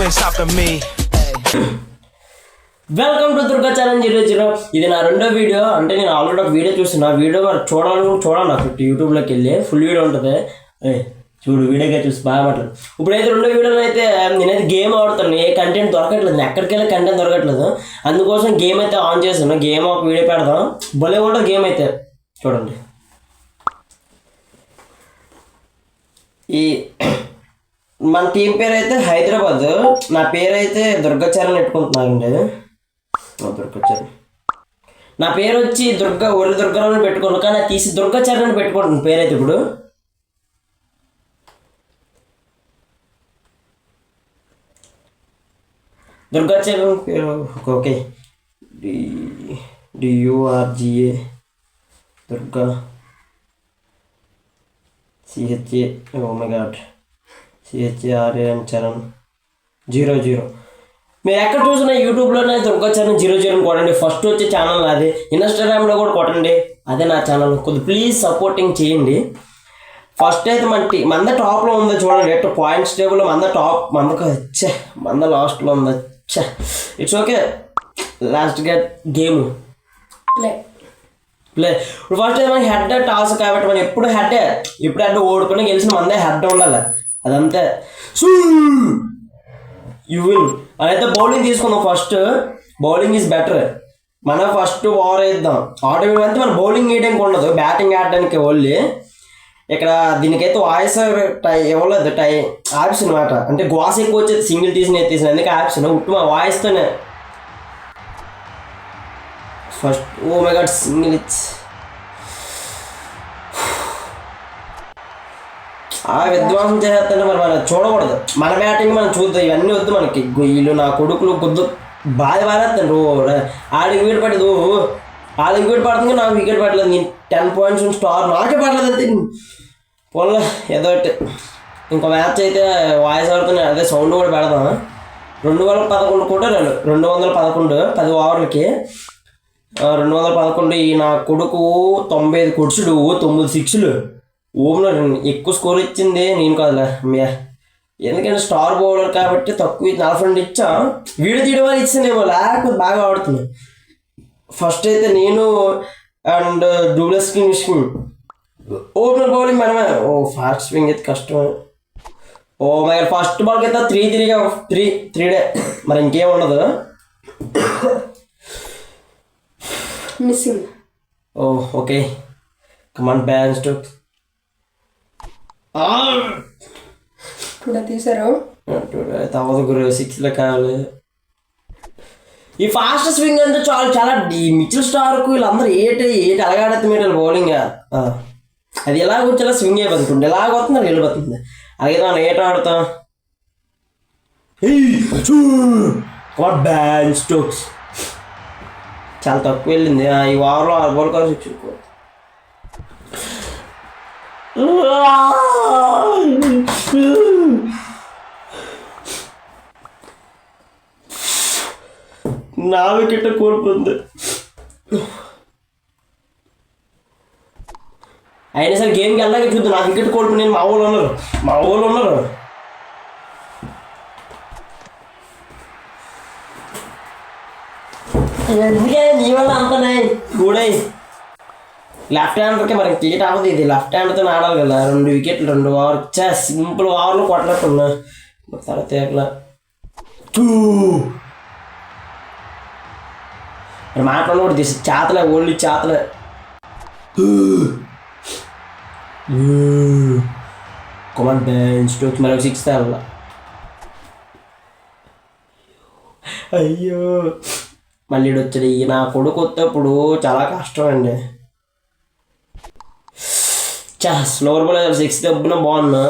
ain't stopping me. Welcome to Durga channel 00. ఇది నా రెండో వీడియో. అంటే నేను ఆల్రెడీ ఒక వీడియో చూస్తున్నా. వీడియో చూడాలి నాకు యూట్యూబ్లోకి వెళ్ళి ఫుల్ వీడియో ఉంటుంది. చూడు వీడియోగా చూసి బాగా మాట్లాడు. ఇప్పుడైతే రెండో వీడియోలో అయితే నేనైతే గేమ్ ఆడుతాను. ఏ కంటెంట్ దొరకట్లేదు, ఎక్కడికి వెళ్ళి కంటెంట్ దొరకట్లేదు. అందుకోసం గేమ్ అయితే ఆన్ చేస్తాను. గేమ్ ఒక వీడియో పెడదాం. భలే ఉంటుంది గేమ్ అయితే, చూడండి. ఈ మన టీం పేరు అయితే హైదరాబాద్. నా పేరు అయితే దుర్గాచరణ్ పెట్టుకుంటున్నానండి. దుర్గాచరణ్ నా పేరు వచ్చి ఒరి దుర్గారావు పెట్టుకోను, కానీ తీసి దుర్గాచరణ్ పెట్టుకుంటున్నాను పేరైతే. ఇప్పుడు దుర్గాచరణ్ పేరు okay. DURGA Durga CHA CHARAN Charan 00. మీరు ఎక్కడ చూసినా యూట్యూబ్లోనే దుర్గాచరణ్ 00 కొట్టండి. ఫస్ట్ వచ్చే ఛానల్ అది. ఇన్స్టాగ్రామ్లో కూడా కొట్టండి, అదే నా ఛానల్. కొద్దిగా ప్లీజ్ సపోర్టింగ్ చేయండి. ఫస్ట్ అయితే మంద టాప్లో ఉందో చూడండి. ఎట్లా పాయింట్స్ టేబుల్ మంద టాప్, మంద లాస్ట్లో ఉందా. It's okay. Last game play. ఇప్పుడు ఫస్ట్ అయితే మనకి హెడ్ టాస్క్ కాబట్టి మనం ఎప్పుడు హెడ్ ఓడుకుని గెలిచిన మందే హెడ్ ఉండాలి. అదంతే. You win. అదైతే బౌలింగ్ తీసుకుందాం. First bowling is better. మనం ఫస్ట్ ఓవర్ వేద్దాం. ఆటోమేటిక్ అంటే మనం బౌలింగ్ వేయడానికి ఉండదు, బ్యాటింగ్ ఆడడానికి ఓన్లీ. ఇక్కడ దీనికైతే వాయిస్ ఇవ్వలేదు, యాప్స్ అనమాట. అంటే గ్వాస్ ఎక్కువ వచ్చేది, సింగిల్ తీసిన అందుకే యాప్స్ మా వాయిస్తోనే. First oh my God single it's విధ్వంసం చేసేస్తుంటే మరి మనం చూడకూడదు. మన బ్యాటింగ్ మనం చూద్దాం. ఇవన్నీ వద్దు మనకి. వీళ్ళు నా కొడుకులు కొద్దు బాధ ఆడికి వికెట్ పడదు. ఆడికి వికెట్ పడుతుంది, నాకు వికెట్ పడలేదు. నేను 10 points స్టార్ నాకే పడలేదు అంతే. పోన్లే ఏదో ఒకటి. ఇంకో మ్యాచ్ అయితే వాయిస్ ఆడుతున్నాయి, అదే సౌండ్ కూడా పెడదాం. 211 కొట్టారు. 211 10 ఓవర్లకి 211. ఈ నా కొడుకు 95 కొడుచుడు, 9 సిక్స్లు. ఓపెనర్ ఎక్కువ స్కోర్ ఇచ్చింది నేను కాదులే. ఎందుకంటే స్టార్ బౌలర్ కాబట్టి తక్కువ 42 ఇచ్చా. వీడియో తీయడం వల్ల ఇచ్చిందేమో, లేకపోతే బాగా ఆడుతున్నాను. ఫస్ట్ అయితే నేను అండ్ డూబ్లెస్ స్వింగ్ ఓపెనర్ బౌలింగ్ మనమే. ఫాస్ట్ స్వింగ్ అయితే కష్టమే. మై ఫస్ట్ బాల్కి అయితే 3 మరి ఇంకేం ఉండదు. Missing. Okay come on ban Stokes తీసారు. తవ్వదు గురు, 6 కావాలి. ఈ ఫాస్ట్ స్వింగ్ అంటే చాలా మిచిల్ స్టార్కు వీళ్ళందరూ ఏటి అలగాడతాం మీరు బౌలింగ్. అది ఎలా కూర్చోలా స్వింగ్ అయిపోతుంది, ఎలాగ వస్తుంది అది వెళ్ళిపోతుంది. అలాగే మనం ఏట ఆడతాం. బ్యాన్ స్టోక్స్ చాలా తక్కువ వెళ్ళింది. ఈ ఓవర్లో 6 బాల్ కూడా 6. నా వికెట్ కోల్పోతుంది. అయినా సరే గేమ్కి వెళ్ళాక చూద్దాం. నా వికెట్ కోల్పోయి నేను మా ఊళ్ళు ఉన్నారు. ఎందుకే నీ వల్ల అంతనే చూడే. లెఫ్ట్ హ్యాండర్కి మరి క్రికెట్ అవ్వదు. ఇది లెఫ్ట్ హ్యాండ్తో ఆడాలి కదా. 2 వికెట్లు 2 ఓవర్ సింపుల్ ఓవర్లో కొట్టలేకున్నా. తర్వాత ఎట్లా మరి మాట్లాడి కూడా తీసి చేతలే, ఓన్లీ చేతలే. కమాన్ బ్యాన్ స్టోక్స్ మరి 6 తేవాల. అయ్యో మళ్ళీ వచ్చాడు. నా కొడుకు వస్తేప్పుడు చాలా కష్టం అండి. స్లోవర్ బాల్ 6 దెబ్బన బాగున్నా,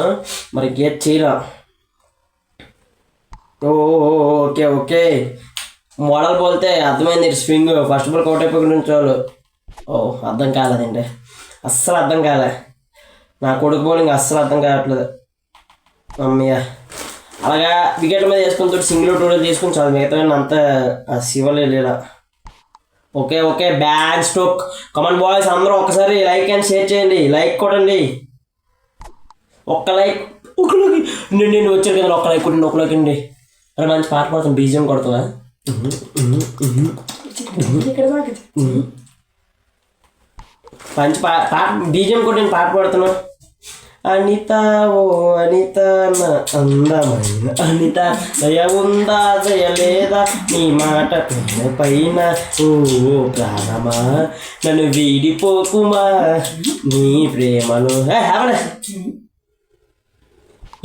మరి గేట్ చేయరా. ఓకే మోడల్ పోతే అర్థమైంది. స్వింగ్ ఫస్ట్ బాల్ అవుట్ అయిపోయి ఉంచాలి. అర్థం కాలేదండి, అస్సలు అర్థం కాలే. నా కొడుకు బౌలింగ్ అస్సలు అర్థం కావట్లేదు. మమ్మీయా అలాగా వికెట్ల మీద వేసుకుని సింగిల్ 2 తీసుకుని చాలు. మిగతా అంతా శివలే లేదా. Okay ban stroke. Come on boys అందరూ ఒకసారి లైక్ అండ్ షేర్ చేయండి. లైక్ కొట్టండి. ఒక్క లైక్ నేను వచ్చాను కదా, ఒక్క లైక్ కొట్టండి. అరే మంచి పాట పాడుతాను బీజియం కొడతావా ఇక్కడ దాకా మంచి పాట బీజియం కొట్టి నేను పాట పాడుతున్నా అనిత ఓ అనిత నా అందమైన అనిత దయ ఉందా దయ లేదా నీ మాట పైన ఓ ప్రాణమా నన్ను వీడిపోకుమా నీ ప్రేమను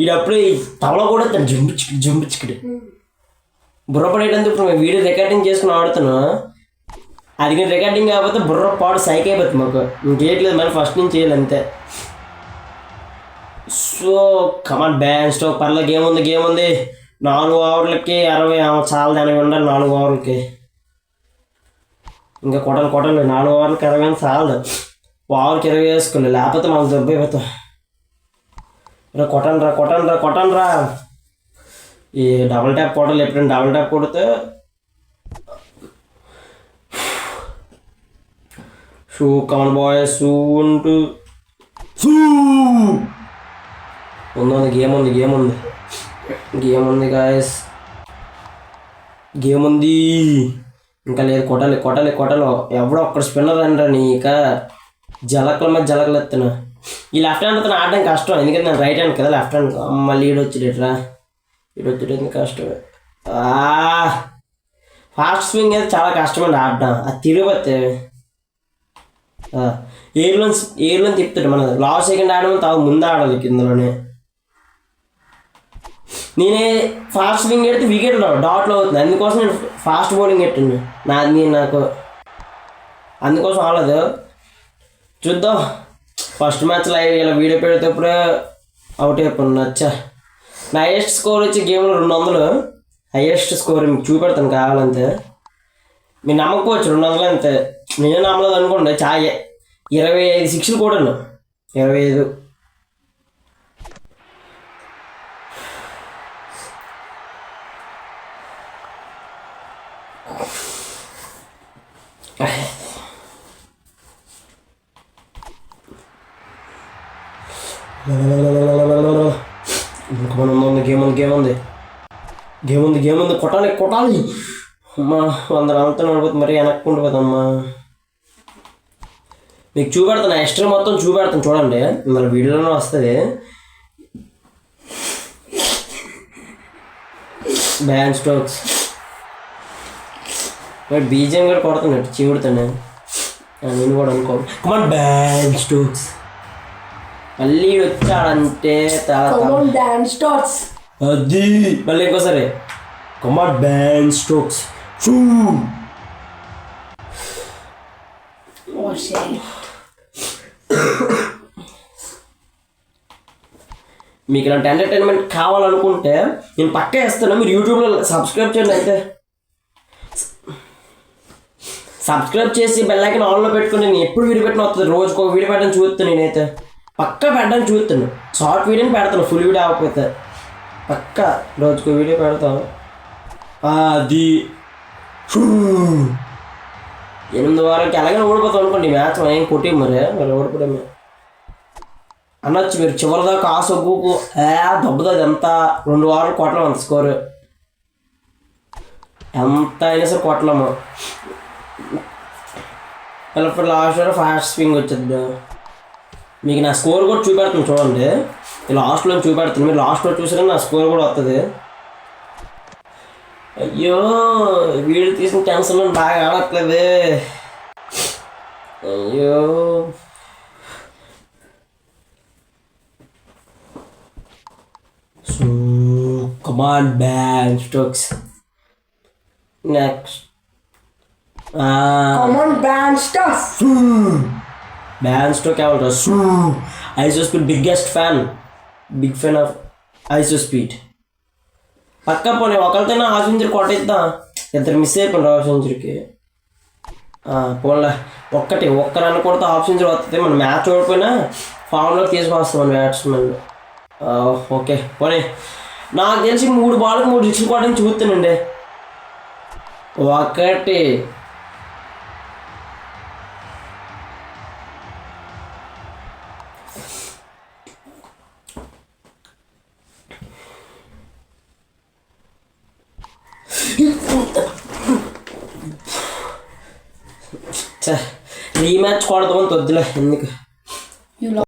ఈడప్పుడు తవల కూడా జంపు చిక్కడు బుర్రపడేటందుకు ఇప్పుడు మేము వీడియో రికార్డింగ్ చేసుకుని ఆడుతాను అది కానీ రికార్డింగ్ కాకపోతే బుర్ర పాడు సైక్ అయిపోతుంది మాకు ఇంకేయట్లేదు మళ్ళీ ఫస్ట్ నుంచి చేయాలి అంతే సో కమాన్ బ్యాన్ స్టోక్ పర్లేదు గేమ్ ఉంది 4 ఓవర్లకి 60 చాలా దానికి ఉండాలి 4 ఓవర్లకి ఇంకా కొట్టలు 4 ఓవర్లకి 60 చాలదు ఓవర్కి 20 వేసుకోలేదు లేకపోతే మాకు దెబ్బ అయిపోతాం కొట్టండ్రా ఈ డబుల్ ట్యాప్ కొట్టాలి ఎప్పుడైనా డబుల్ ట్యాప్ కొడితే షూ కమన్ బాయ్ షూ ఉంటూ ఉంది గేమ్ ఉంది గాయస్ గేమ్ ఉంది ఇంకా లేదు కొట్టాలి ఎవడో ఒక్కడ స్పిన్నర్ అంటారా నీక జలకల మీద జలకలు ఎత్తున్నా ఈ లెఫ్ట్ హ్యాండ్ అతను ఆడడం కష్టం ఎందుకంటే నేను రైట్ హ్యాండ్ కదా లెఫ్ట్ హ్యాండ్ మళ్ళీ ఈడొచ్చేటరా కష్టమే ఫాస్ట్ స్వింగ్ అయితే చాలా కష్టమండి ఆడడం అది తిరిగిపోతే ఎయిర్లో తిప్పుతాడు మన లాస్ట్ సెకండ్ ఆడమని తాను ముందు ఆడాలి కిందలోనే నేనే ఫాస్ట్ స్వింగ్ ఎడితే వికెట్ డాట్లో అవుతుంది అందుకోసం నేను ఫాస్ట్ బౌలింగ్ ఎట్టింది నాకు అందుకోసం ఆడలేదు చూద్దాం ఫస్ట్ మ్యాచ్ లైవ్ ఇలా వీడియో పెడితేప్పుడే అవుట్ అయిపోయింది నచ్చా నా హైయెస్ట్ స్కోర్ వచ్చి గేమ్లో 200 హైయెస్ట్ స్కోర్ మీకు చూపెడతాను కావాలంతే మీరు నమ్మకపోవచ్చు 200 అంతే నేనే నమ్మలేదు అనుకోండి 25 సిక్స్లు కూడాను 25 గేమ్ ఉంది కొట్టాలి అమ్మా 100 రన్లతో నడిపోతుంది మరి వెనక్కి ఉండిపోతామ్మా మీకు చూపెడతాను ఎక్స్ట్రా మొత్తం చూపెడతాను చూడండి మన వీడియోలోనే వస్తుంది బ్యాన్ స్ట్రోక్స్ మరి బీజియం కూడా కొడుతున్నట్టు చీవుడుతాను నేను కూడా అనుకో కమాన్ బ్యాన్ స్ట్రోక్స్ మళ్ళీ వచ్చాడంటే అది మళ్ళీ ఇంకోసారి కమాన్ బ్యాన్ స్ట్రోక్స్ మీకు ఇలాంటి ఎంటర్టైన్మెంట్ కావాలనుకుంటే నేను పక్కా వేస్తాను మీరు యూట్యూబ్లో సబ్స్క్రైబ్ చేయండి అయితే సబ్స్క్రైబ్ చేసి బెల్ ఐకాన్ ఆన్లో పెట్టుకుని నేను ఎప్పుడు వీడియో పెట్టిన వస్తుంది రోజుకు ఒక వీడియో పెట్టడం చూస్తాను నేనైతే పక్కా పెట్టడానికి చూస్తాను షార్ట్ వీడియోని పెడతాను ఫుల్ వీడియో అవ్వకపోతే పక్కా రోజుకు వీడియో పెడతాను అది 8 వారాలకి ఎలాగైనా ఓడిపోతాం అనుకోండి మ్యాచ్ ఏం కొట్టి మరి ఓడిపోవడమే అనొచ్చు మీరు చివరిదాకా ఆసొగ్గుకు దెబ్బది ఎంత 2 వారాలు కొట్టలేము అంత స్కోరు ఎంత అయినా సరే కొట్టలేము ఇప్పుడు లాస్ట్ ఫాస్ట్ స్వింగ్ వచ్చింది మీకు నా స్కోర్ కూడా చూపెడుతుంది చూడండి లాస్ట్లో చూపెడుతుంది మీరు లాస్ట్లో చూసారా నా స్కోర్ కూడా వస్తుంది అయ్యో వీడియో తీసిన టెన్షన్లో బాగా ఆడట్లేదు అయ్యో so come on Ben Stokes next Ben Stokes ఏమంటారు ఐసో స్పీడ్ బిగ్ ఫ్యాన్ ఆఫ్ ఐసో స్పీడ్ పక్కా పోనీ ఒకరితోనే హాఫ్ సెంచరీ కొట్టేద్దాం 2 మిస్ అయిపోయింది హాఫ్ సెంచరీకి పోన్లే ఒక్క రన్ కొడితే హాఫ్ సెంచరీ వస్తుంది మన మ్యాచ్ ఓడిపోయినా ఫామ్లోకి తీసుకొస్తాం మన బ్యాట్స్మెన్ ఓకే పోనీ నాకు తెలిసి 3 బాల్కి 3 సిక్స్లు కొట్టని చూస్తానండి ఒకటి రీమ్యాచ్ కొడతామని వద్దులే ఎందుకు